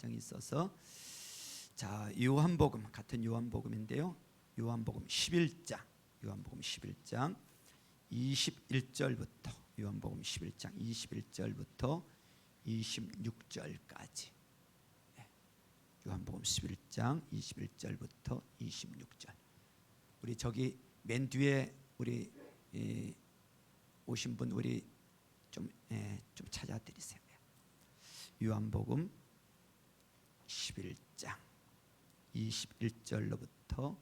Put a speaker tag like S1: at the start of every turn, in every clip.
S1: 감동이 있어서 자, 요한복음 같은 요한복음인데요. 요한복음 11장 21절부터 요한복음 11장 21절부터 26절까지 요한복음 11장 21절부터 26절. 우리 저기 맨 뒤에 우리 오신 분 우리 좀 찾아드리세요. 요한복음 11장 21절로부터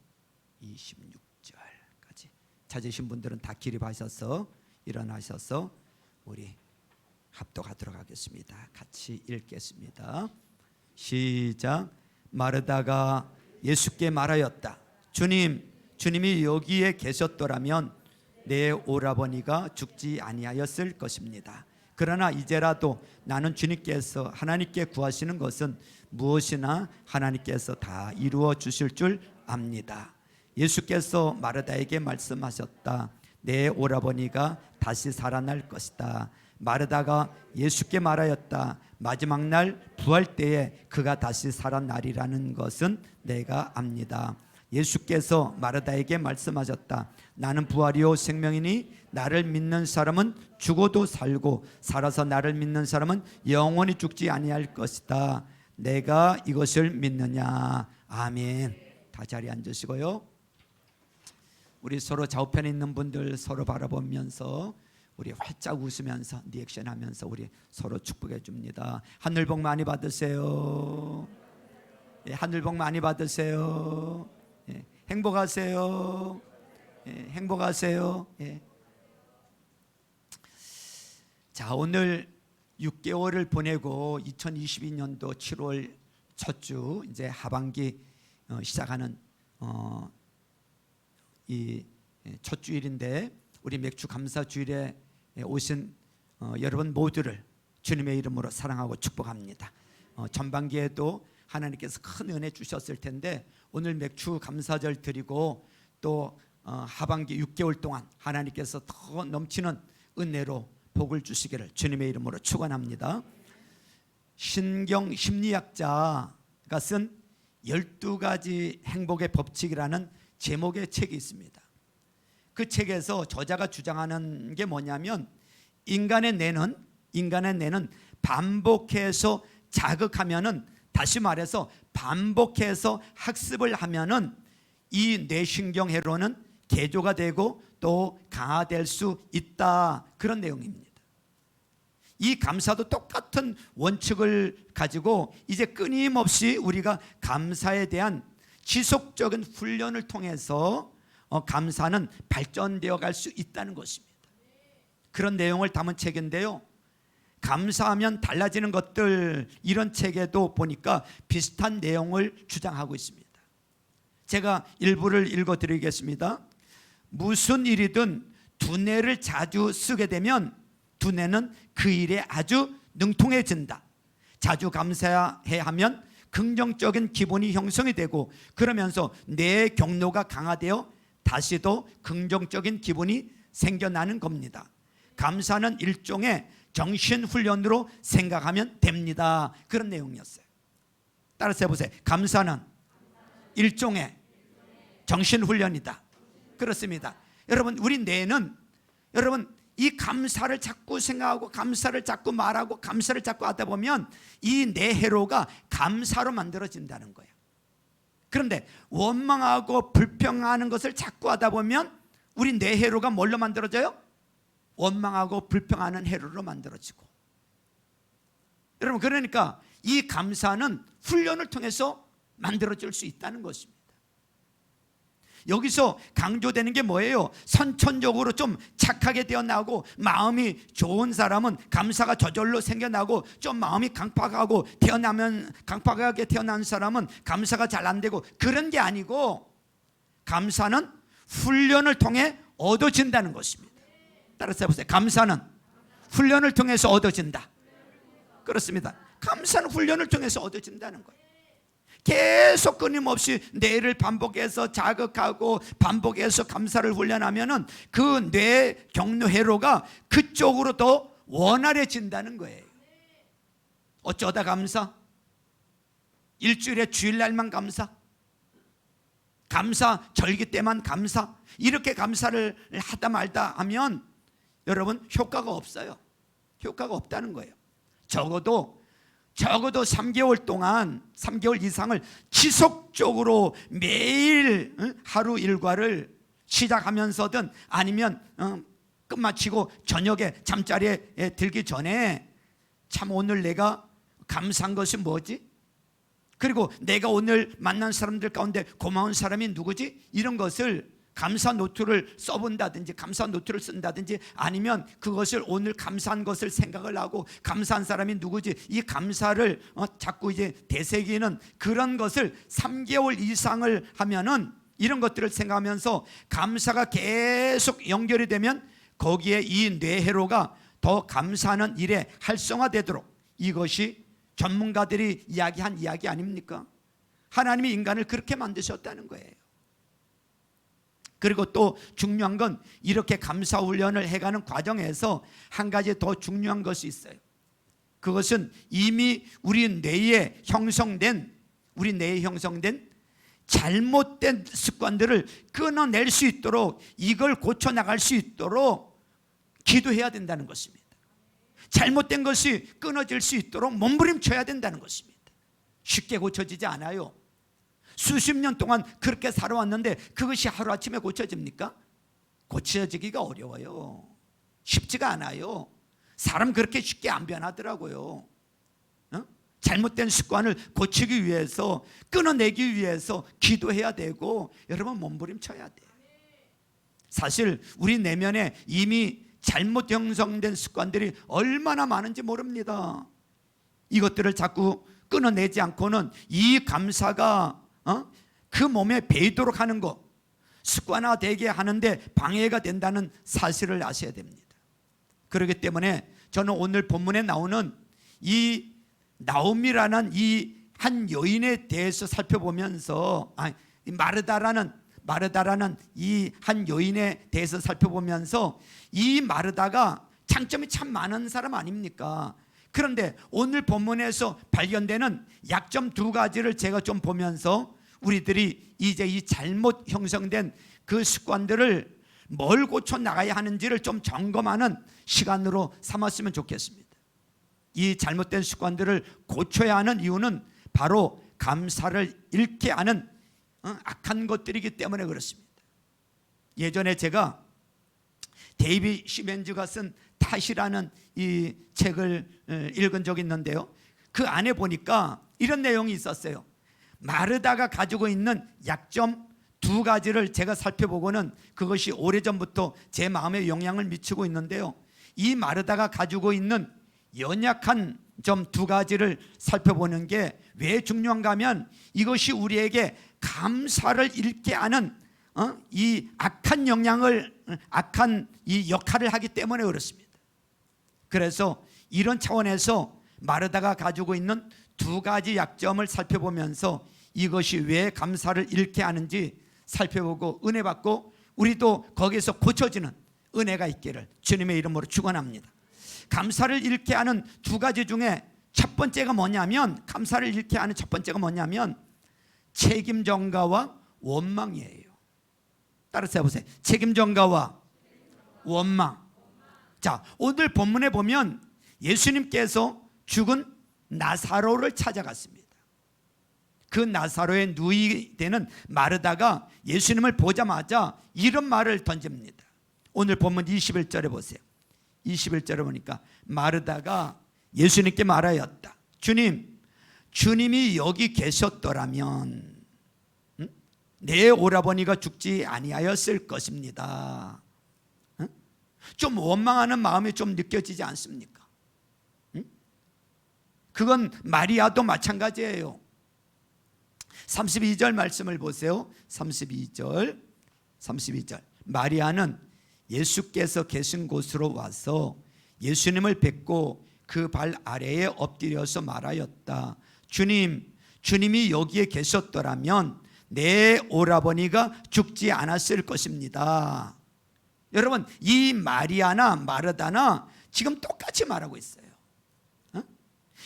S1: 26절까지 찾으신 분들은 다 기립하셔서 일어나셔서 우리 합독하도록 하겠습니다. 같이 읽겠습니다. 시작. 마르다가 예수께 말하였다. 주님이 여기에 계셨더라면 내 오라버니가 죽지 아니하였을 것입니다. 그러나 이제라도 나는 주님께서 하나님께 구하시는 것은 무엇이나 하나님께서 다 이루어 주실 줄 압니다. 예수께서 마르다에게 말씀하셨다. 내 오라버니가 다시 살아날 것이다. 마르다가 예수께 말하였다. 마지막 날 부활 때에 그가 다시 살아나리라는 것은 내가 압니다. 예수께서 마르다에게 말씀하셨다. 나는 부활이요 생명이니 나를 믿는 사람은 죽어도 살고 살아서 나를 믿는 사람은 영원히 죽지 아니할 것이다. 내가 이것을 믿느냐. 아멘. 다 자리에 앉으시고요. 우리 서로 좌우편에 있는 분들 서로 바라보면서 우리 활짝 웃으면서 리액션하면서 우리 서로 축복해 줍니다. 하늘 복 많이 받으세요. 예, 하늘 복 많이 받으세요. 예, 행복하세요. 예, 행복하세요. 예. 자, 오늘 6개월을 보내고 2022년도 7월 첫 주 이제 하반기 시작하는 이 첫 주일인데 우리 맥주 감사 주일에 오신 여러분 모두를 주님의 이름으로 사랑하고 축복합니다. 전반기에도 하나님께서 큰 은혜 주셨을 텐데 오늘 맥주 감사절 드리고 또 하반기 6개월 동안 하나님께서 더 넘치는 은혜로 복을 주시기를 주님의 이름으로 축원합니다. 신경 심리학자가 쓴 12가지 행복의 법칙이라는 제목의 책이 있습니다. 그 책에서 저자가 주장하는 게 뭐냐면 인간의 뇌는 반복해서 자극하면은, 다시 말해서 반복해서 학습을 하면은 이 뇌신경 회로는 개조가 되고 또 강화될 수 있다, 그런 내용입니다. 이 감사도 똑같은 원칙을 가지고 이제 끊임없이 우리가 감사에 대한 지속적인 훈련을 통해서 감사는 발전되어 갈 수 있다는 것입니다. 그런 내용을 담은 책인데요. 감사하면 달라지는 것들, 이런 책에도 보니까 비슷한 내용을 주장하고 있습니다. 제가 일부를 읽어드리겠습니다. 무슨 일이든 두뇌를 자주 쓰게 되면 두뇌는 그 일에 아주 능통해진다. 자주 감사해야 하면 긍정적인 기분이 형성이 되고 그러면서 뇌의 경로가 강화되어 다시도 긍정적인 기분이 생겨나는 겁니다. 감사는 일종의 정신훈련으로 생각하면 됩니다. 그런 내용이었어요. 따라서 해보세요. 감사는 일종의 정신훈련이다. 그렇습니다. 여러분, 우리 뇌는 여러분 이 감사를 자꾸 생각하고 감사를 자꾸 말하고 감사를 자꾸 하다 보면 이 뇌회로가 감사로 만들어진다는 거예요. 그런데 원망하고 불평하는 것을 자꾸 하다 보면 우리 뇌회로가 뭘로 만들어져요? 원망하고 불평하는 회로로 만들어지고. 여러분, 그러니까 이 감사는 훈련을 통해서 만들어질 수 있다는 것입니다. 여기서 강조되는 게 뭐예요? 선천적으로 좀 착하게 태어나고 마음이 좋은 사람은 감사가 저절로 생겨나고, 좀 마음이 강팍하게 태어난 사람은 감사가 잘 안 되고, 그런 게 아니고 감사는 훈련을 통해 얻어진다는 것입니다. 따라서 해보세요. 감사는 훈련을 통해서 얻어진다. 그렇습니다. 감사는 훈련을 통해서 얻어진다는 거예요. 계속 끊임없이 뇌를 반복해서 자극하고 반복해서 감사를 훈련하면은 그 뇌 경로 회로가 그쪽으로 더 원활해진다는 거예요. 어쩌다 감사? 일주일에 주일날만 감사, 감사 절기 때만 감사, 이렇게 감사를 하다 말다 하면 여러분 효과가 없어요. 효과가 없다는 거예요. 적어도 3개월 동안, 3개월 이상을 지속적으로 매일 하루 일과를 시작하면서든 아니면 끝마치고 저녁에 잠자리에 들기 전에 참 오늘 내가 감사한 것이 뭐지? 그리고 내가 오늘 만난 사람들 가운데 고마운 사람이 누구지? 이런 것을 감사 노트를 써본다든지 감사 노트를 쓴다든지 아니면 그것을 오늘 감사한 것을 생각을 하고 감사한 사람이 누구지? 이 감사를 자꾸 이제 되새기는 그런 것을 3개월 이상을 하면은 이런 것들을 생각하면서 감사가 계속 연결이 되면 거기에 이 뇌회로가 더 감사하는 일에 활성화되도록, 이것이 전문가들이 이야기한 이야기 아닙니까? 하나님이 인간을 그렇게 만드셨다는 거예요. 그리고 또 중요한 건 이렇게 감사 훈련을 해가는 과정에서 한 가지 더 중요한 것이 있어요. 그것은 이미 우리 뇌에 형성된 잘못된 습관들을 끊어낼 수 있도록, 이걸 고쳐나갈 수 있도록 기도해야 된다는 것입니다. 잘못된 것이 끊어질 수 있도록 몸부림쳐야 된다는 것입니다. 쉽게 고쳐지지 않아요. 수십 년 동안 그렇게 살아왔는데 그것이 하루아침에 고쳐집니까? 고쳐지기가 어려워요. 쉽지가 않아요. 사람 그렇게 쉽게 안 변하더라고요. 잘못된 습관을 고치기 위해서, 끊어내기 위해서 기도해야 되고, 여러분 몸부림쳐야 돼요. 사실 우리 내면에 이미 잘못 형성된 습관들이 얼마나 많은지 모릅니다. 이것들을 자꾸 끊어내지 않고는 이 감사가 그 몸에 배이도록 하는 것, 습관화되게 하는데 방해가 된다는 사실을 아셔야 됩니다. 그렇기 때문에 저는 오늘 본문에 나오는 이 나옴이라는 이 한 여인에 대해서 살펴보면서, 마르다라는 이 한 여인에 대해서 살펴보면서, 이 마르다가 장점이 참 많은 사람 아닙니까? 그런데 오늘 본문에서 발견되는 약점 2가지를 제가 좀 보면서 우리들이 이제 이 잘못 형성된 그 습관들을 뭘 고쳐 나가야 하는지를 좀 점검하는 시간으로 삼았으면 좋겠습니다. 이 잘못된 습관들을 고쳐야 하는 이유는 바로 감사를 잃게 하는 악한 것들이기 때문에 그렇습니다. 예전에 제가 데이비 시멘즈가 쓴 탓이라는 이 책을 읽은 적이 있는데요, 그 안에 보니까 이런 내용이 있었어요. 마르다가 가지고 있는 약점 2가지를 제가 살펴보고는 그것이 오래전부터 제 마음에 영향을 미치고 있는데요, 이 마르다가 가지고 있는 연약한 점 2가지를 살펴보는 게 왜 중요한가 하면, 이것이 우리에게 감사를 잃게 하는 이 악한 이 역할을 하기 때문에 그렇습니다. 그래서 이런 차원에서 마르다가 가지고 있는 2가지 약점을 살펴보면서 이것이 왜 감사를 잃게 하는지 살펴보고 은혜 받고 우리도 거기에서 고쳐지는 은혜가 있기를 주님의 이름으로 축원합니다. 감사를 잃게 하는 2가지 중에 첫 번째가 뭐냐면, 감사를 잃게 하는 첫 번째가 뭐냐면 책임 전가와 원망이에요. 따라서 해보세요. 책임 전가와 원망. 자, 오늘 본문에 보면 예수님께서 죽은 나사로를 찾아갔습니다. 그 나사로의 누이되는 마르다가 예수님을 보자마자 이런 말을 던집니다. 오늘 본문 21절에 보세요. 21절에 보니까 마르다가 예수님께 말하였다. 주님이 여기 계셨더라면 내 오라버니가 죽지 아니하였을 것입니다. 좀 원망하는 마음이 좀 느껴지지 않습니까? 그건 마리아도 마찬가지예요. 32절 말씀을 보세요. 32절. 마리아는 예수께서 계신 곳으로 와서 예수님을 뵙고 그 발 아래에 엎드려서 말하였다. 주님이 여기에 계셨더라면 내 오라버니가 죽지 않았을 것입니다. 여러분, 이 마리아나 마르다나 지금 똑같이 말하고 있어요.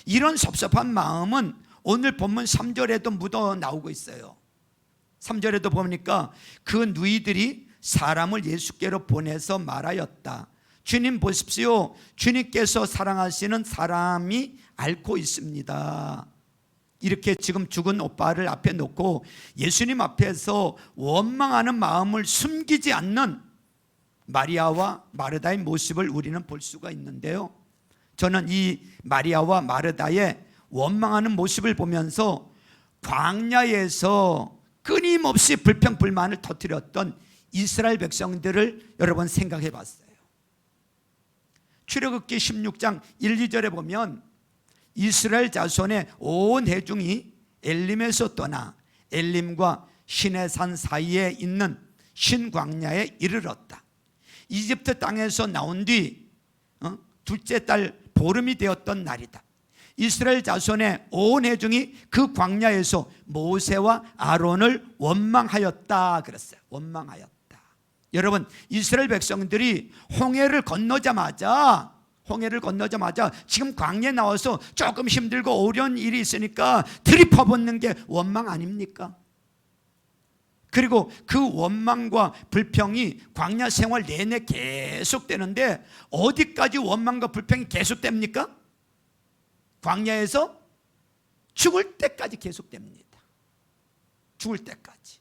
S1: 이런 섭섭한 마음은 오늘 본문 3절에도 묻어 나오고 있어요. 3절에도 보니까 그 누이들이 사람을 예수께로 보내서 말하였다. 주님 보십시오. 주님께서 사랑하시는 사람이 앓고 있습니다. 이렇게 지금 죽은 오빠를 앞에 놓고 예수님 앞에서 원망하는 마음을 숨기지 않는 마리아와 마르다의 모습을 우리는 볼 수가 있는데요, 저는 이 마리아와 마르다의 원망하는 모습을 보면서 광야에서 끊임없이 불평불만을 터뜨렸던 이스라엘 백성들을 여러분 생각해 봤어요. 출애굽기 16장 1, 2절에 보면 이스라엘 자손의 온 회중이 엘림에서 떠나 엘림과 시내산 사이에 있는 신광야에 이르렀다. 이집트 땅에서 나온 뒤 둘째 달 보름이 되었던 날이다. 이스라엘 자손의 온 회중이 그 광야에서 모세와 아론을 원망하였다 그랬어요. 원망하였다. 여러분, 이스라엘 백성들이 홍해를 건너자마자 지금 광야에 나와서 조금 힘들고 어려운 일이 있으니까 들이퍼붓는 게 원망 아닙니까? 그리고 그 원망과 불평이 광야 생활 내내 계속되는데 어디까지 원망과 불평이 계속됩니까? 광야에서 죽을 때까지 계속됩니다. 죽을 때까지.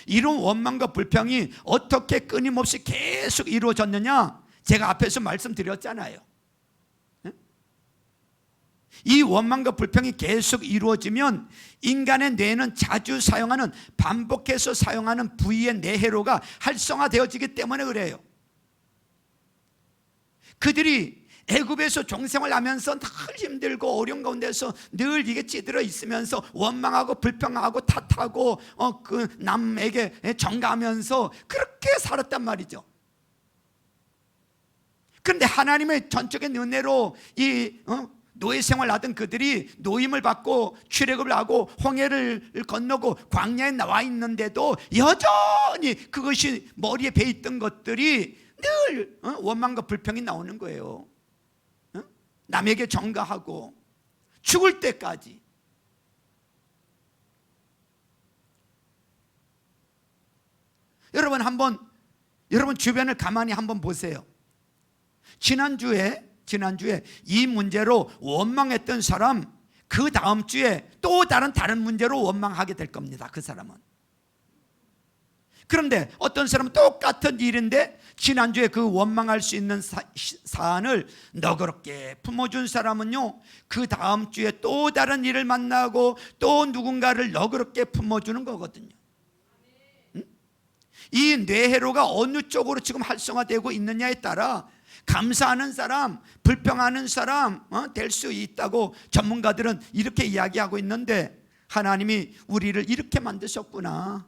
S1: 이런 원망과 불평이 어떻게 끊임없이 계속 이루어졌느냐? 제가 앞에서 말씀드렸잖아요. 이 원망과 불평이 계속 이루어지면 인간의 뇌는 자주 사용하는, 반복해서 사용하는 부위의 뇌회로가 활성화되어지기 때문에 그래요. 그들이 애굽에서 종생활 하면서 늘 힘들고 어려운 가운데서 늘 이게 찌들어 있으면서 원망하고 불평하고 탓하고 그 남에게 정가하면서 그렇게 살았단 말이죠. 그런데 하나님의 전적인 은혜로 이 노예 생활을 하던 그들이 노임을 받고 출애굽을 하고 홍해를 건너고 광야에 나와 있는데도 여전히 그것이 머리에 배 있던 것들이 늘 원망과 불평이 나오는 거예요. 남에게 정가하고 죽을 때까지. 여러분 한번 여러분 주변을 가만히 한번 보세요. 지난주에 이 문제로 원망했던 사람, 그 다음 주에 또 다른 문제로 원망하게 될 겁니다. 그 사람은. 그런데 어떤 사람은 똑같은 일인데 지난주에 그 원망할 수 있는 사안을 너그럽게 품어준 사람은요, 그 다음 주에 또 다른 일을 만나고 또 누군가를 너그럽게 품어주는 거거든요. 이 뇌회로가 어느 쪽으로 지금 활성화되고 있느냐에 따라 감사하는 사람, 불평하는 사람 될 수 있다고 전문가들은 이렇게 이야기하고 있는데, 하나님이 우리를 이렇게 만드셨구나.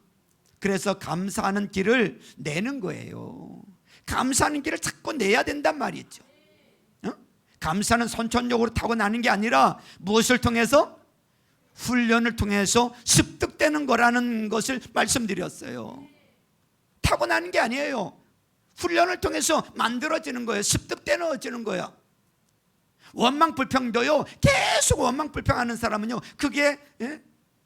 S1: 그래서 감사하는 길을 내는 거예요. 감사하는 길을 자꾸 내야 된단 말이죠. 감사는 선천적으로 타고나는 게 아니라 무엇을 통해서? 훈련을 통해서 습득되는 거라는 것을 말씀드렸어요. 타고나는 게 아니에요. 훈련을 통해서 만들어지는 거예요. 습득되어지는 거예요. 원망 불평도요, 계속 원망 불평하는 사람은요, 그게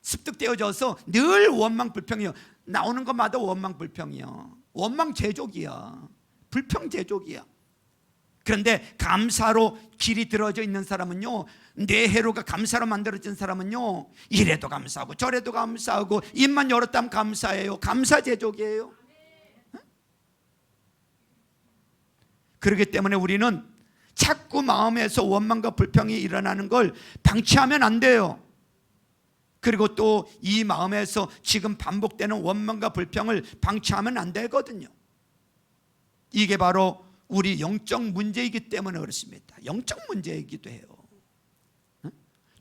S1: 습득되어져서 늘 원망 불평이요. 나오는 것마다 원망 불평이요. 원망 제조기야. 불평 제조기야. 그런데 감사로 길이 들어져 있는 사람은요, 뇌회로가 감사로 만들어진 사람은요, 이래도 감사하고 저래도 감사하고 입만 열었다면 감사해요. 감사 제조기예요. 그렇기 때문에 우리는 자꾸 마음에서 원망과 불평이 일어나는 걸 방치하면 안 돼요. 그리고 또 이 마음에서 지금 반복되는 원망과 불평을 방치하면 안 되거든요. 이게 바로 우리 영적 문제이기 때문에 그렇습니다. 영적 문제이기도 해요.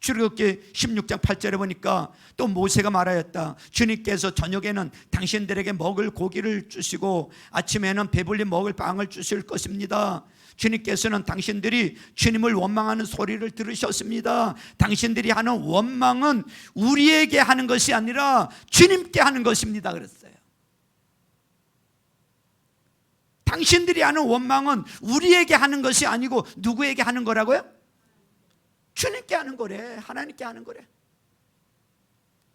S1: 출애굽기 16장 8절에 보니까 또 모세가 말하였다. 주님께서 저녁에는 당신들에게 먹을 고기를 주시고 아침에는 배불리 먹을 빵을 주실 것입니다. 주님께서는 당신들이 주님을 원망하는 소리를 들으셨습니다. 당신들이 하는 원망은 우리에게 하는 것이 아니라 주님께 하는 것입니다 그랬어요. 당신들이 하는 원망은 우리에게 하는 것이 아니고 누구에게 하는 거라고요? 주님께 하는 거래. 하나님께 하는 거래.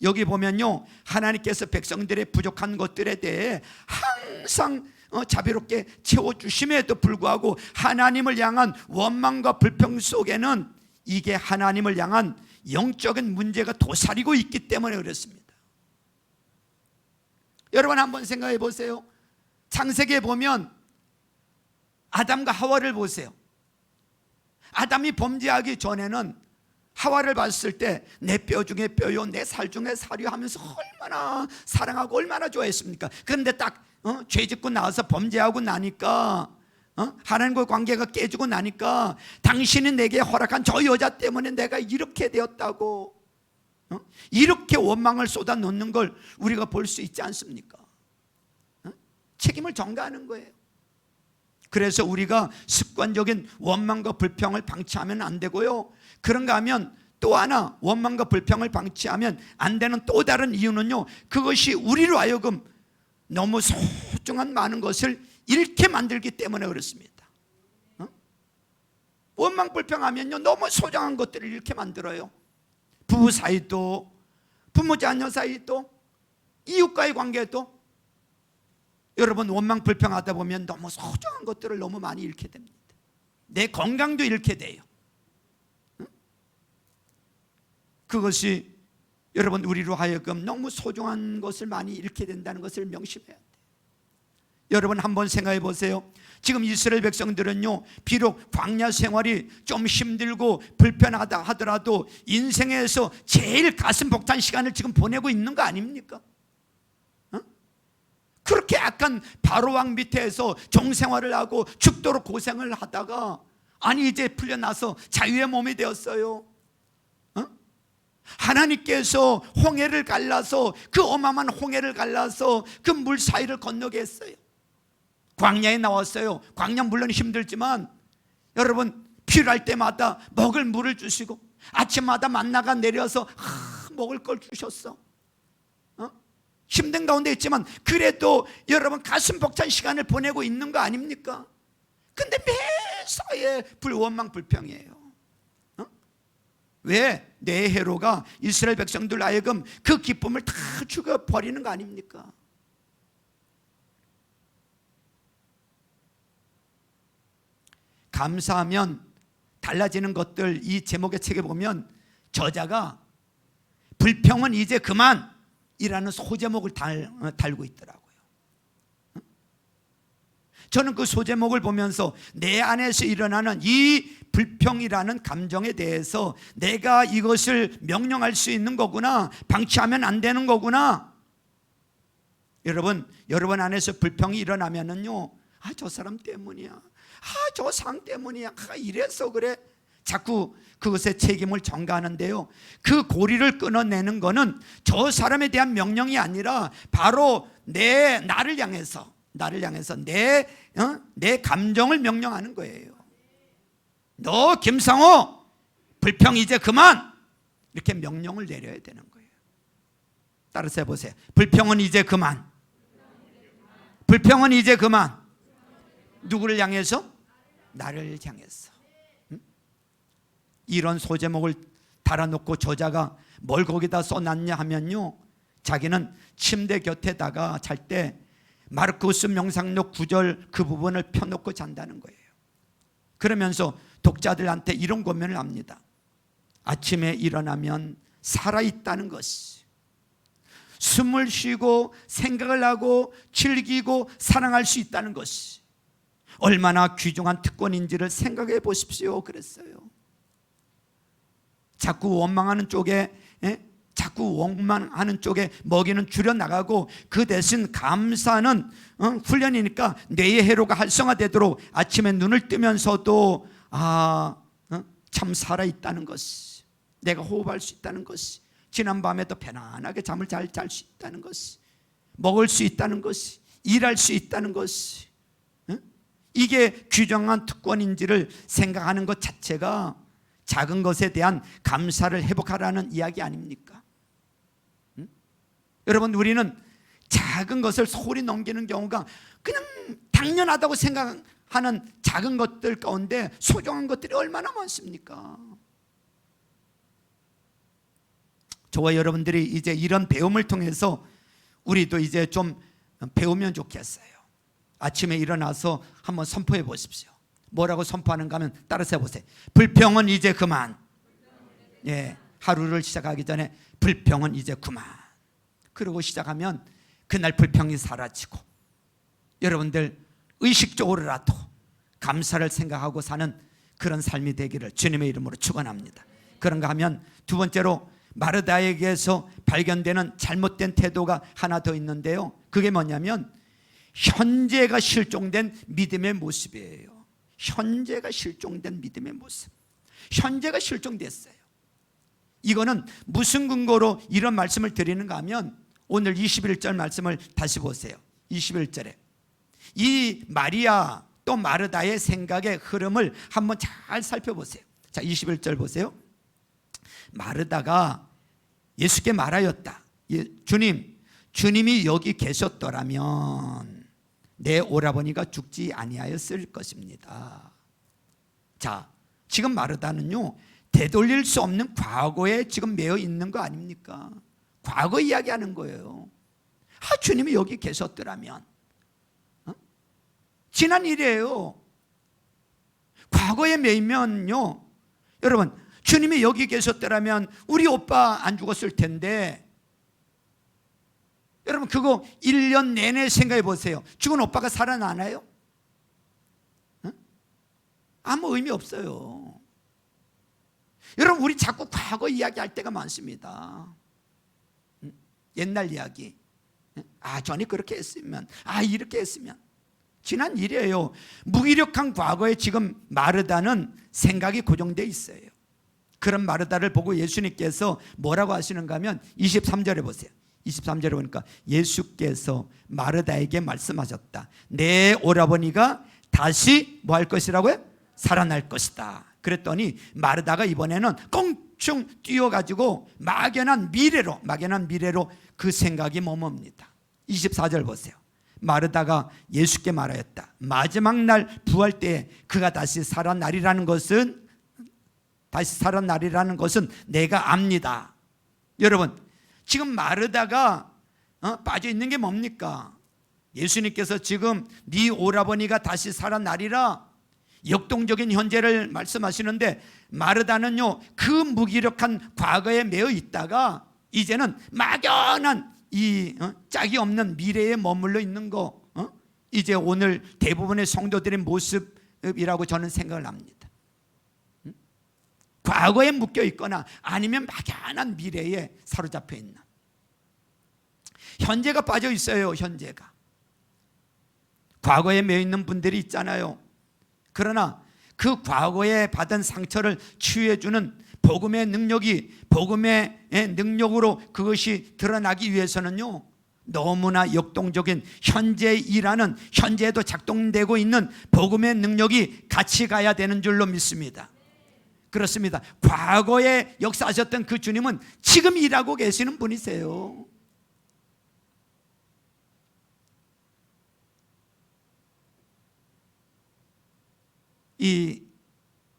S1: 여기 보면요, 하나님께서 백성들의 부족한 것들에 대해 항상 자비롭게 채워주심에도 불구하고 하나님을 향한 원망과 불평 속에는 이게 하나님을 향한 영적인 문제가 도사리고 있기 때문에 그렇습니다. 여러분 한번 생각해 보세요. 창세기에 보면 아담과 하와를 보세요. 아담이 범죄하기 전에는 하와를 봤을 때 내 뼈 중에 뼈요 내 살 중에 살이요 하면서 얼마나 사랑하고 얼마나 좋아했습니까? 그런데 딱 죄 짓고 나와서 범죄하고 나니까 하나님과 관계가 깨지고 나니까 당신이 내게 허락한 저 여자 때문에 내가 이렇게 되었다고 이렇게 원망을 쏟아놓는 걸 우리가 볼 수 있지 않습니까? 책임을 전가하는 거예요. 그래서 우리가 습관적인 원망과 불평을 방치하면 안 되고요, 그런가 하면 또 하나 원망과 불평을 방치하면 안 되는 또 다른 이유는요, 그것이 우리로 하여금 너무 소중한 많은 것을 잃게 만들기 때문에 그렇습니다. 원망 불평하면요 너무 소중한 것들을 잃게 만들어요. 부부 사이도, 부모 자녀 사이도, 이웃과의 관계도. 여러분 원망 불평하다 보면 너무 소중한 것들을 너무 많이 잃게 됩니다. 내 건강도 잃게 돼요. 그것이 여러분 우리로 하여금 너무 소중한 것을 많이 잃게 된다는 것을 명심해야 돼요. 여러분 한번 생각해 보세요. 지금 이스라엘 백성들은요 비록 광야 생활이 좀 힘들고 불편하다 하더라도 인생에서 제일 가슴 벅찬 시간을 지금 보내고 있는 거 아닙니까? 그렇게 약간 바로왕 밑에서 종생활을 하고 죽도록 고생을 하다가 아니 이제 풀려나서 자유의 몸이 되었어요. 하나님께서 홍해를 갈라서 그 어마어마한 홍해를 갈라서 그 물 사이를 건너게 했어요. 광야에 나왔어요. 광야 물론 힘들지만 여러분 필요할 때마다 먹을 물을 주시고 아침마다 만나가 내려서 먹을 걸 주셨어. 힘든 가운데 있지만 그래도 여러분 가슴 벅찬 시간을 보내고 있는 거 아닙니까? 근데 매사에 불원망 불평이에요. 왜? 네헤로가 이스라엘 백성들 하여금 그 기쁨을 다 죽여버리는 거 아닙니까? 감사하면 달라지는 것들, 이 제목의 책에 보면 저자가 불평은 이제 그만 이라는 소제목을 달고 있더라고요. 저는 그 소제목을 보면서 내 안에서 일어나는 이 불평이라는 감정에 대해서 내가 이것을 명령할 수 있는 거구나, 방치하면 안 되는 거구나. 여러분 안에서 불평이 일어나면은요, 저 사람 때문이야, 저 상 때문이야, 이래서 그래, 자꾸 그것에 책임을 전가하는데요, 그 고리를 끊어내는 거는 저 사람에 대한 명령이 아니라 바로 나를 향해서 내 감정을 명령하는 거예요. 너 김상호 불평 이제 그만, 이렇게 명령을 내려야 되는 거예요. 따라서 해보세요. 불평은 이제 그만. 불평은 이제 그만. 누구를 향해서? 나를 향해서. 이런 소제목을 달아놓고 저자가 뭘 거기다 써놨냐 하면요, 자기는 침대 곁에다가 잘 때 마르쿠스 명상록 9절 그 부분을 펴놓고 잔다는 거예요. 그러면서 독자들한테 이런 고민을 합니다. 아침에 일어나면 살아있다는 것이, 숨을 쉬고 생각을 하고 즐기고 사랑할 수 있다는 것이 얼마나 귀중한 특권인지를 생각해 보십시오. 그랬어요. 자꾸 원망하는 쪽에 먹이는 줄여나가고 그 대신 감사는 훈련이니까 뇌의 회로가 활성화되도록 아침에 눈을 뜨면서도 참 살아있다는 것이, 내가 호흡할 수 있다는 것이, 지난밤에도 편안하게 잠을 잘 잘 수 있다는 것이, 먹을 수 있다는 것이, 일할 수 있다는 것이, 이게 귀중한 특권인지를 생각하는 것 자체가 작은 것에 대한 감사를 회복하라는 이야기 아닙니까? 여러분, 우리는 작은 것을 소홀히 넘기는 경우가 그냥 당연하다고 생각하는 작은 것들 가운데 소중한 것들이 얼마나 많습니까? 저와 여러분들이 이제 이런 배움을 통해서 우리도 이제 좀 배우면 좋겠어요. 아침에 일어나서 한번 선포해 보십시오. 뭐라고 선포하는가 하면 따라서 해보세요. 불평은 이제 그만. 예, 하루를 시작하기 전에 불평은 이제 그만. 그러고 시작하면 그날 불평이 사라지고 여러분들 의식적으로라도 감사를 생각하고 사는 그런 삶이 되기를 주님의 이름으로 축원합니다. 그런가 하면 두 번째로 마르다에게서 발견되는 잘못된 태도가 하나 더 있는데요. 그게 뭐냐면 현재가 실종된 믿음의 모습이에요. 현재가 실종된 믿음의 모습. 현재가 실종됐어요. 이거는 무슨 근거로 이런 말씀을 드리는가 하면 오늘 21절 말씀을 다시 보세요. 21절에 이 마리아 또 마르다의 생각의 흐름을 한번 잘 살펴보세요. 자, 21절 보세요. 마르다가 예수께 말하였다. 주님이 여기 계셨더라면 내 오라버니가 죽지 아니하였을 것입니다. 자, 지금 마르다는요 되돌릴 수 없는 과거에 지금 매여 있는 거 아닙니까? 과거 이야기하는 거예요. 주님이 여기 계셨더라면, 지난 일이에요. 과거에 매이면요, 여러분 주님이 여기 계셨더라면 우리 오빠 안 죽었을 텐데. 여러분 그거 1년 내내 생각해 보세요. 죽은 오빠가 살아나나요? 아무 의미 없어요. 여러분 우리 자꾸 과거 이야기할 때가 많습니다. 옛날 이야기. 전에 그렇게 했으면, 이렇게 했으면. 지난 일이에요. 무기력한 과거에 지금 마르다는 생각이 고정되어 있어요. 그런 마르다를 보고 예수님께서 뭐라고 하시는가 하면 23절에 보세요. 23절에 보니까 예수께서 마르다에게 말씀하셨다. 내 오라버니가 다시 뭐 할 것이라고요? 살아날 것이다. 그랬더니 마르다가 이번에는 껑충 뛰어가지고 막연한 미래로 그 생각이 머뭅니다. 24절 보세요. 마르다가 예수께 말하였다. 마지막 날 부활 때에 그가 다시 살아나리라는 것은 내가 압니다. 여러분 지금 마르다가 빠져 있는 게 뭡니까? 예수님께서 지금 네 오라버니가 다시 살아나리라 역동적인 현재를 말씀하시는데 마르다는요 그 무기력한 과거에 매여 있다가 이제는 막연한 이 짝이 없는 미래에 머물러 있는 거, 이제 오늘 대부분의 성도들의 모습이라고 저는 생각을 합니다. 과거에 묶여 있거나 아니면 막연한 미래에 사로잡혀 있는 현재가 빠져 있어요. 현재가 과거에 매여 있는 분들이 있잖아요. 그러나 그 과거에 받은 상처를 치유해주는 복음의 능력으로 그것이 드러나기 위해서는요 너무나 역동적인 현재에도 작동되고 있는 복음의 능력이 같이 가야 되는 줄로 믿습니다. 그렇습니다. 과거에 역사하셨던 그 주님은 지금 일하고 계시는 분이세요.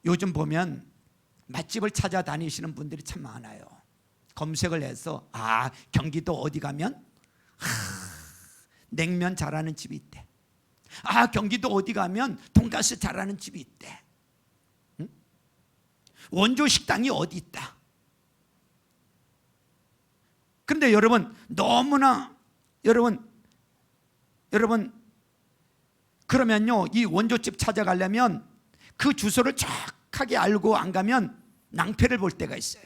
S1: 요즘 보면 맛집을 찾아다니시는 분들이 참 많아요. 검색을 해서 경기도 어디 가면 냉면 잘하는 집이 있대. 경기도 어디 가면 돈가스 잘하는 집이 있대. 원조 식당이 어디 있다. 그런데 여러분 너무나 여러분 그러면요 이 원조집 찾아가려면 그 주소를 정확하게 알고 안 가면 낭패를 볼 때가 있어요.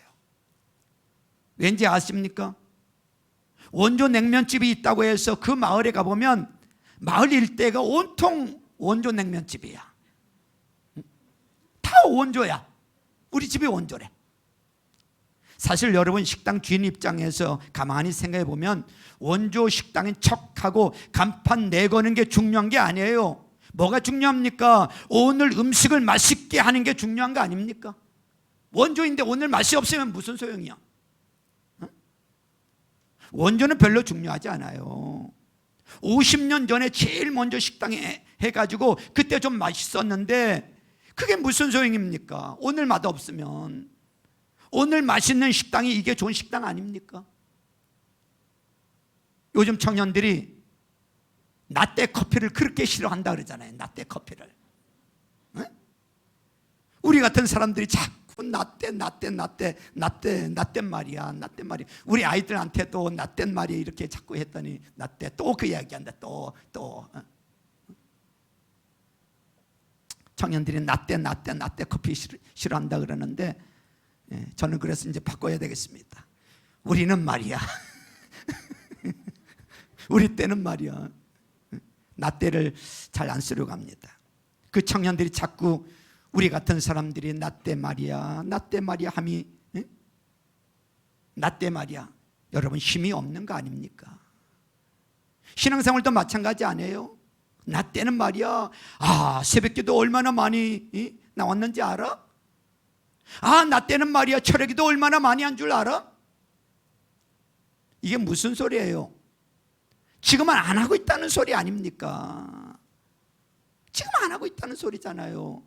S1: 왠지 아십니까? 원조 냉면집이 있다고 해서 그 마을에 가보면 마을 일대가 온통 원조 냉면집이야. 다 원조야. 우리 집이 원조래. 사실 여러분 식당 주인 입장에서 가만히 생각해 보면 원조 식당인 척하고 간판 내거는 게 중요한 게 아니에요. 뭐가 중요합니까? 오늘 음식을 맛있게 하는 게 중요한 거 아닙니까? 원조인데 오늘 맛이 없으면 무슨 소용이야? 원조는 별로 중요하지 않아요. 50년 전에 제일 먼저 식당에 해가지고 그때 좀 맛있었는데 그게 무슨 소용입니까? 오늘 맛 없으면. 오늘 맛있는 식당이 이게 좋은 식당 아닙니까? 요즘 청년들이 라떼 커피를 그렇게 싫어한다 그러잖아요. 라떼 커피를. 네? 우리 같은 사람들이 자꾸 라떼 말이야. 우리 아이들한테도 라떼 말이야 이렇게 자꾸 했더니 라떼 또 그 이야기한다. 또 청년들이 라떼 커피 싫어한다 그러는데, 저는 그래서 이제 바꿔야 되겠습니다. 우리는 말이야. 우리 때는 말이야. 라떼를 잘 안 쓰려고 합니다. 그 청년들이 자꾸 우리 같은 사람들이 라떼 말이야 함이, 라떼 말이야. 여러분 힘이 없는 거 아닙니까? 신앙생활도 마찬가지 아니에요? 라떼는 말이야, 새벽기도 얼마나 많이 나왔는지 알아? 라떼는 말이야 철회기도 얼마나 많이 한 줄 알아? 이게 무슨 소리예요? 지금은 안 하고 있다는 소리 아닙니까? 지금 안 하고 있다는 소리잖아요.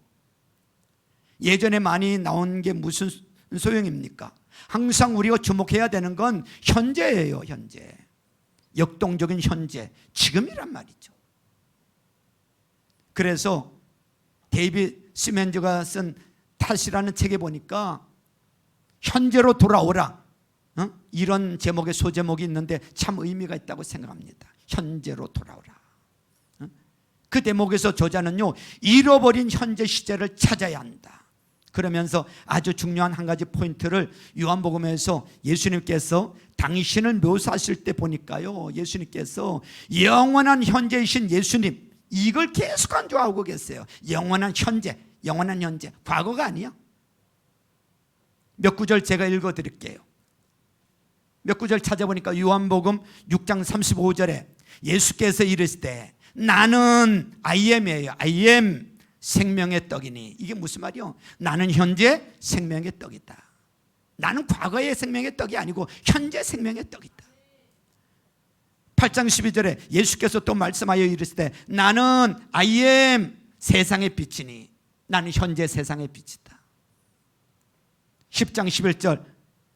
S1: 예전에 많이 나온 게 무슨 소용입니까? 항상 우리가 주목해야 되는 건 현재예요. 현재, 역동적인 현재, 지금이란 말이죠. 그래서 데이빗 시멘즈가 쓴 탓이라는 책에 보니까 현재로 돌아오라, 이런 제목의 소제목이 있는데 참 의미가 있다고 생각합니다. 현재로 돌아오라. 그 대목에서 저자는요, 잃어버린 현재 시제를 찾아야 한다 그러면서 아주 중요한 한 가지 포인트를 요한복음에서 예수님께서 당신을 묘사하실 때 보니까요, 예수님께서 영원한 현재이신 예수님, 이걸 계속 강조하고 계세요. 영원한 현재, 과거가 아니야. 몇 구절 제가 읽어드릴게요. 몇 구절 찾아보니까 요한복음 6장 35절에 예수께서 이르시되 나는 I am이에요. I am 생명의 떡이니. 이게 무슨 말이요? 나는 현재 생명의 떡이다. 나는 과거의 생명의 떡이 아니고 현재 생명의 떡이다. 8장 12절에 예수께서 또 말씀하여 이르시되 나는 I am 세상의 빛이니. 나는 현재 세상의 빛이다. 10장 11절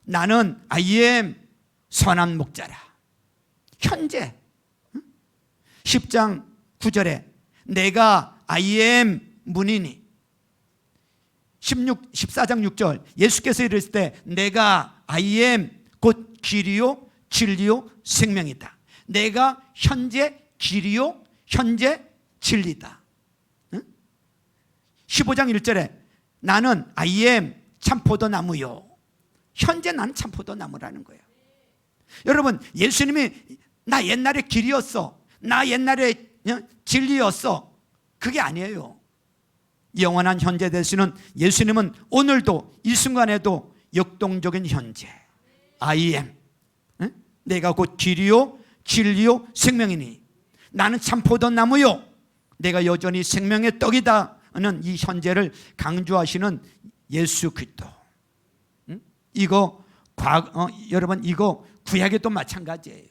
S1: 나는 I am 선한 목자라. 현재. 10장 9절에 내가 I am 문이니. 14장 6절 예수께서 이르실 때 내가 I am 곧 길이요 진리요 생명이다. 내가 현재 길이요 현재 진리다. 15장 1절에 나는 I am 참포도나무요. 현재 나는 참포도나무라는 거예요. 여러분, 예수님이 나 옛날에 길이었어, 나 옛날에 진리였어, 그게 아니에요. 영원한 현재 되시는 예수님은 오늘도 이 순간에도 역동적인 현재 I am, 내가 곧 길이요 진리요 생명이니. 나는 참포도나무요, 내가 여전히 생명의 떡이다는 이 현재를 강조하시는 예수 그리스도. 이거 여러분, 이거 구약에도 마찬가지예요.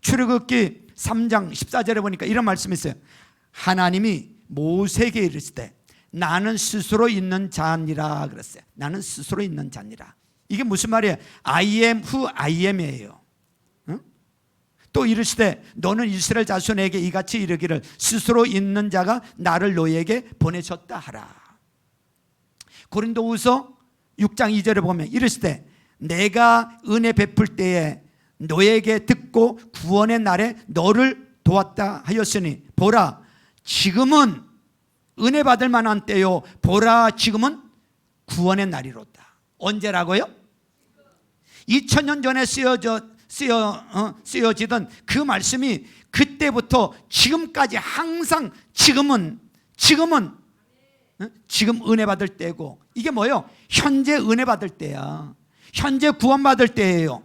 S1: 출애굽기 3장 14절에 보니까 이런 말씀이 있어요. 하나님이 모세에게 이르시되 나는 스스로 있는 자니라 그랬어요. 나는 스스로 있는 자니라. 이게 무슨 말이에요? I am who I am이에요. 또 이르시되 너는 이스라엘 자손에게 이같이 이르기를 스스로 있는 자가 나를 너희에게 보내셨다 하라. 고린도후서 6장 2절에 보면 이르시되 내가 은혜 베풀 때에 너에게 듣고 구원의 날에 너를 도왔다 하였으니 보라 지금은 은혜 받을 만한 때요, 보라 지금은 구원의 날이로다. 언제라고요? 2000년 전에 쓰여지던 그 말씀이 그때부터 지금까지 항상 지금은 지금 은혜 받을 때고, 이게 뭐예요? 현재 은혜 받을 때야. 현재 구원 받을 때예요.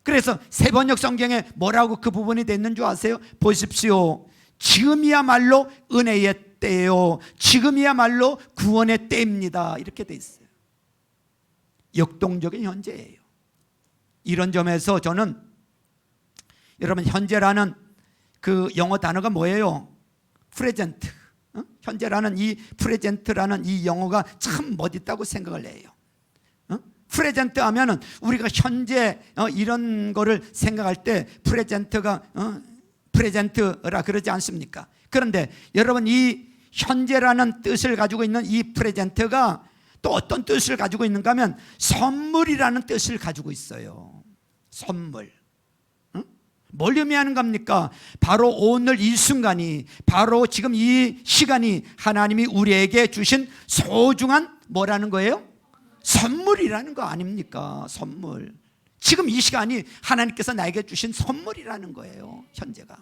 S1: 그래서 세번역 성경에 뭐라고 그 부분이 됐는 줄 아세요? 보십시오. 지금이야말로 은혜의 때예요. 지금이야말로 구원의 때입니다. 이렇게 돼 있어요. 역동적인 현재예요. 이런 점에서 저는 여러분, 현재라는 그 영어 단어가 뭐예요? 프레젠트. 현재라는 이 프레젠트라는 이 영어가 참 멋있다고 생각을 해요. 프레젠트 하면은 우리가 현재 이런 거를 생각할 때 프레젠트가 프레젠트라 그러지 않습니까? 그런데 여러분, 이 현재라는 뜻을 가지고 있는 이 프레젠트가 또 어떤 뜻을 가지고 있는가 하면 선물이라는 뜻을 가지고 있어요. 선물. 뭘 의미하는 겁니까? 바로 오늘 이 순간이, 바로 지금 이 시간이 하나님이 우리에게 주신 소중한 뭐라는 거예요? 선물이라는 거 아닙니까? 선물. 지금 이 시간이 하나님께서 나에게 주신 선물이라는 거예요, 현재가.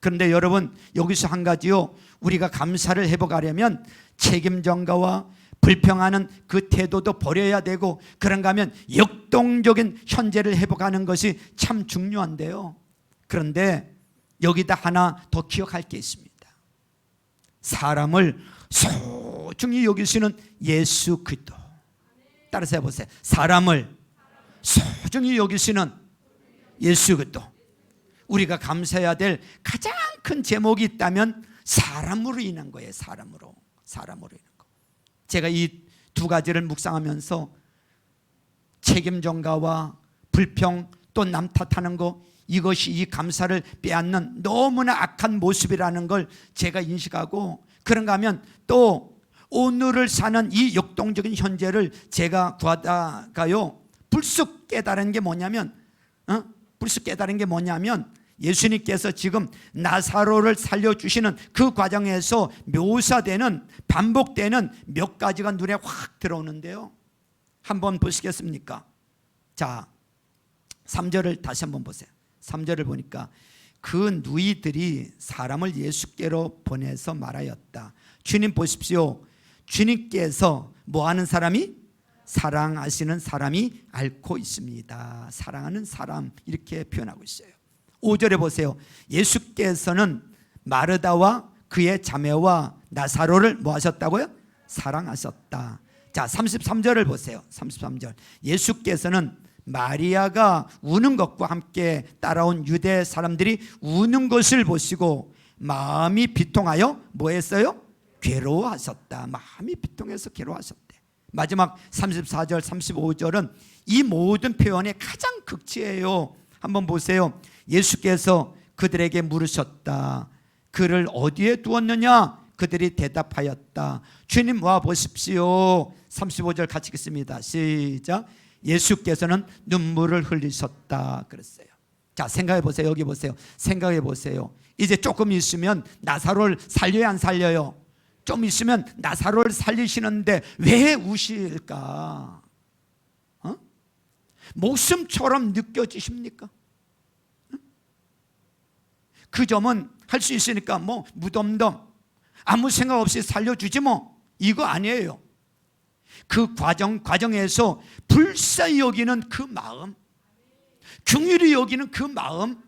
S1: 그런데 여러분, 여기서 한 가지요, 우리가 감사를 회복하려면 책임전가와 불평하는 그 태도도 버려야 되고, 그런가 하면 역동적인 현재를 회복하는 것이 참 중요한데요. 그런데 여기다 하나 더 기억할 게 있습니다. 사람을 소중히 여기시는 예수 그리스도. 따라서 해보세요. 사람을 소중히 여기시는 예수 그리스도. 우리가 감사해야 될 가장 큰 제목이 있다면 사람으로 인한 거예요. 사람으로 인한 거. 제가 이 두 가지를 묵상하면서 책임전가와 불평, 또 남 탓하는 거, 이것이 이 감사를 빼앗는 너무나 악한 모습이라는 걸 제가 인식하고, 그런가 하면 또 오늘을 사는 이 역동적인 현재를 제가 구하다가요, 불쑥 깨달은 게 뭐냐면 예수님께서 지금 나사로를 살려주시는 그 과정에서 묘사되는, 반복되는 몇 가지가 눈에 확 들어오는데요. 한번 보시겠습니까? 자, 3절을 다시 한번 보세요. 3절을 보니까 그 누이들이 사람을 예수께로 보내서 말하였다. 주님 보십시오. 주님께서 뭐하는 사람이? 사랑하시는 사람이 앓고 있습니다. 사랑하는 사람, 이렇게 표현하고 있어요. 5절에 보세요. 예수께서는 마르다와 그의 자매와 나사로를 뭐 하셨다고요? 사랑하셨다. 자, 33절을 보세요. 33절. 예수께서는 마리아가 우는 것과 함께 따라온 유대 사람들이 우는 것을 보시고 마음이 비통하여 뭐 했어요? 괴로워하셨다. 마음이 비통해서 괴로워하셨대. 마지막 34절, 35절은 이 모든 표현의 가장 극치예요. 한번 보세요. 예수께서 그들에게 물으셨다. 그를 어디에 두었느냐? 그들이 대답하였다. 주님 와 보십시오. 35절 같이 읽습니다. 시작. 예수께서는 눈물을 흘리셨다 그랬어요. 자, 생각해 보세요. 여기 보세요. 생각해 보세요. 이제 조금 있으면 나사로를 살려야 안 살려요? 좀 있으면 나사로를 살리시는데 왜 우실까? 목숨처럼 느껴지십니까? 그 점은 할 수 있으니까 뭐 무덤덤 아무 생각 없이 살려주지 뭐, 이거 아니에요. 그 과정에서 불쌍히 여기는 그 마음, 긍휼히 여기는 그 마음,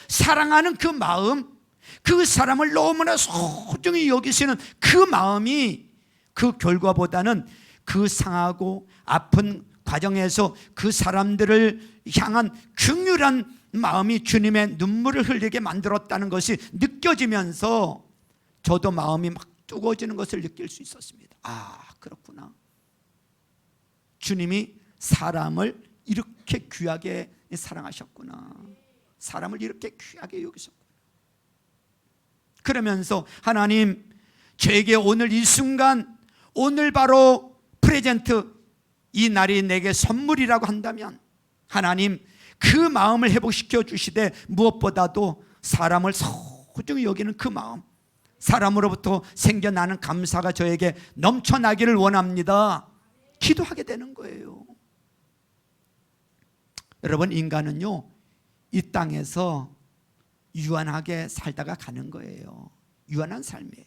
S1: 사랑하는 그 마음, 그 사람을 너무나 소중히 여기시는 그 마음이 그 결과보다는 그 상하고 아픈 과정에서 그 사람들을 향한 긍휼한 마음이 주님의 눈물을 흘리게 만들었다는 것이 느껴지면서 저도 마음이 막 뜨거워지는 것을 느낄 수 있었습니다. 아, 그렇구나. 주님이 사람을 이렇게 귀하게 사랑하셨구나. 사람을 이렇게 귀하게 여기셨구나. 그러면서 하나님, 저에게 오늘 이 순간, 오늘 바로 프레젠트, 이 날이 내게 선물이라고 한다면 하나님, 그 마음을 회복시켜 주시되 무엇보다도 사람을 소중히 여기는 그 마음, 사람으로부터 생겨나는 감사가 저에게 넘쳐나기를 원합니다. 기도하게 되는 거예요. 여러분, 인간은요, 이 땅에서 유한하게 살다가 가는 거예요. 유한한 삶이에요.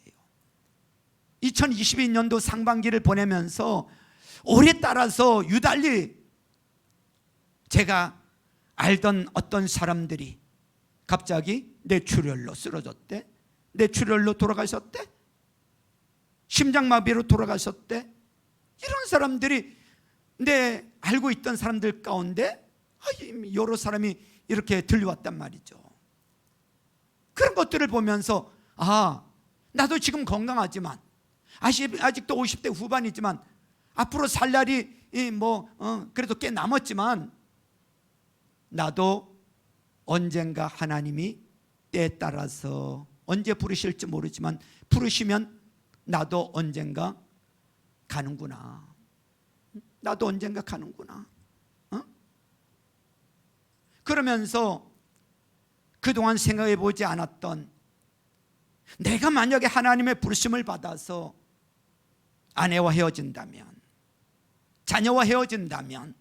S1: 2022년도 상반기를 보내면서 올해 따라서 유달리 제가 알던 어떤 사람들이 갑자기 뇌출혈로 쓰러졌대, 뇌출혈로 돌아가셨대, 심장마비로 돌아가셨대. 이런 사람들이 내 알고 있던 사람들 가운데 여러 사람이 이렇게 들려왔단 말이죠. 그런 것들을 보면서 아, 나도 지금 건강하지만 아직도 50대 후반이지만 앞으로 살 날이 그래도 꽤 남았지만 나도 언젠가 하나님이 때에 따라서 언제 부르실지 모르지만 부르시면 나도 언젠가 가는구나. 나도 언젠가 가는구나. 그러면서 그동안 생각해 보지 않았던, 내가 만약에 하나님의 부르심을 받아서 아내와 헤어진다면, 자녀와 헤어진다면,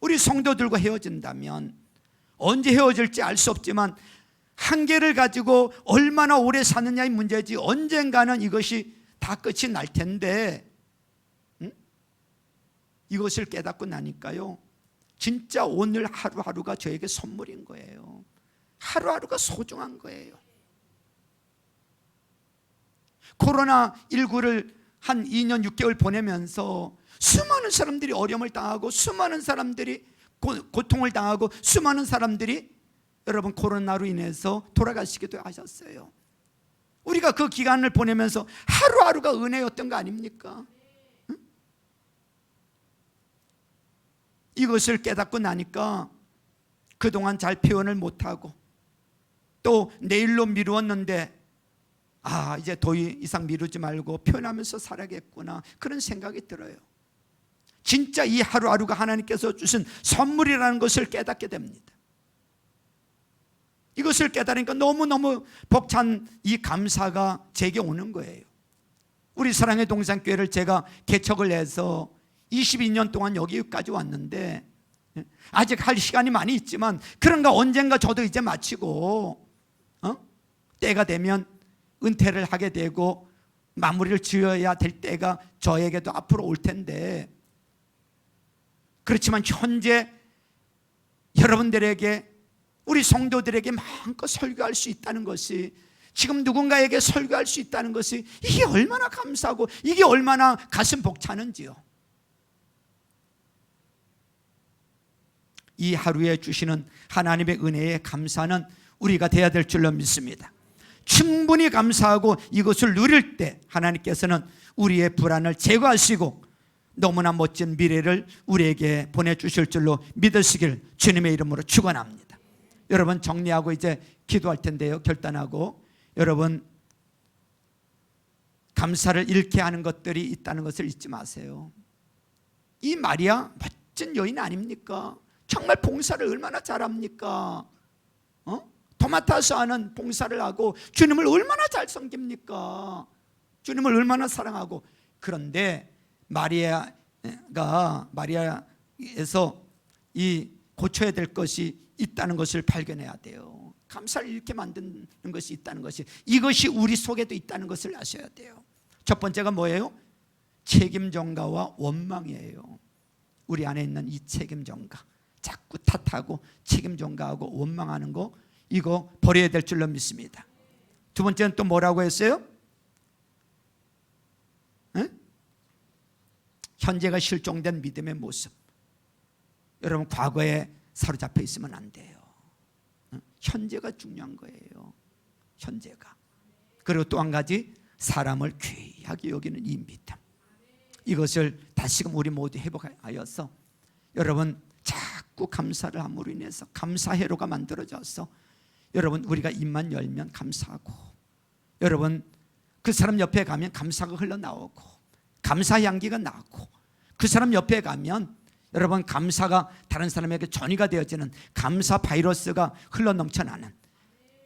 S1: 우리 성도들과 헤어진다면, 언제 헤어질지 알 수 없지만 한계를 가지고 얼마나 오래 사느냐의 문제지, 언젠가는 이것이 다 끝이 날 텐데, 이것을 깨닫고 나니까요, 진짜 오늘 하루하루가 저에게 선물인 거예요. 하루하루가 소중한 거예요. 코로나19를 한 2년 6개월 보내면서 수많은 사람들이 어려움을 당하고, 수많은 사람들이 고통을 당하고, 수많은 사람들이 여러분 코로나로 인해서 돌아가시기도 하셨어요. 우리가 그 기간을 보내면서 하루하루가 은혜였던 거 아닙니까? 응? 이것을 깨닫고 나니까 그동안 잘 표현을 못하고 또 내일로 미루었는데, 이제 더 이상 미루지 말고 표현하면서 살아야겠구나, 그런 생각이 들어요. 진짜 이 하루하루가 하나님께서 주신 선물이라는 것을 깨닫게 됩니다. 이것을 깨달으니까 너무너무 벅찬 이 감사가 제게 오는 거예요. 우리 사랑의 동산교회를 제가 개척을 해서 22년 동안 여기까지 왔는데, 아직 할 시간이 많이 있지만 그런가 언젠가 저도 이제 마치고 때가 되면 은퇴를 하게 되고 마무리를 지어야 될 때가 저에게도 앞으로 올 텐데, 그렇지만 현재 여러분들에게, 우리 성도들에게 마음껏 설교할 수 있다는 것이, 지금 누군가에게 설교할 수 있다는 것이, 이게 얼마나 감사하고 이게 얼마나 가슴 벅차는지요. 이 하루에 주시는 하나님의 은혜에 감사는 우리가 돼야 될 줄로 믿습니다. 충분히 감사하고 이것을 누릴 때 하나님께서는 우리의 불안을 제거하시고 너무나 멋진 미래를 우리에게 보내주실 줄로 믿으시길 주님의 이름으로 축원합니다. 여러분, 정리하고 이제 기도할 텐데요, 결단하고, 여러분 감사를 잃게 하는 것들이 있다는 것을 잊지 마세요. 이 마리아 멋진 여인 아닙니까? 정말 봉사를 얼마나 잘합니까? 도맡아서 하는 봉사를 하고 주님을 얼마나 잘 섬깁니까? 주님을 얼마나 사랑하고. 그런데 마리아에서 이 고쳐야 될 것이 있다는 것을 발견해야 돼요. 감사를 잃게 만드는 것이 있다는 것이, 이것이 우리 속에도 있다는 것을 아셔야 돼요. 첫 번째가 뭐예요? 책임전가와 원망이에요. 우리 안에 있는 이 책임전가, 자꾸 탓하고 책임전가하고 원망하는 거, 이거 버려야 될 줄로 믿습니다. 두 번째는 또 뭐라고 했어요? 현재가 실종된 믿음의 모습. 여러분, 과거에 사로잡혀 있으면 안 돼요. 현재가 중요한 거예요. 현재가. 그리고 또 한 가지, 사람을 귀하게 여기는 이 믿음. 이것을 다시금 우리 모두 회복하여서 여러분, 자꾸 감사를 함으로 인해서 감사회로가 만들어져서 여러분, 우리가 입만 열면 감사하고, 여러분 그 사람 옆에 가면 감사가 흘러나오고 감사 향기가 나고, 그 사람 옆에 가면 여러분 감사가 다른 사람에게 전이가 되어지는 감사 바이러스가 흘러넘쳐나는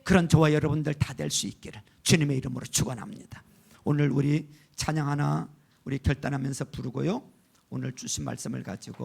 S1: 그런 저와 여러분들 다 될 수 있기를 주님의 이름으로 축원합니다. 오늘 우리 찬양 하나 우리 결단하면서 부르고요, 오늘 주신 말씀을 가지고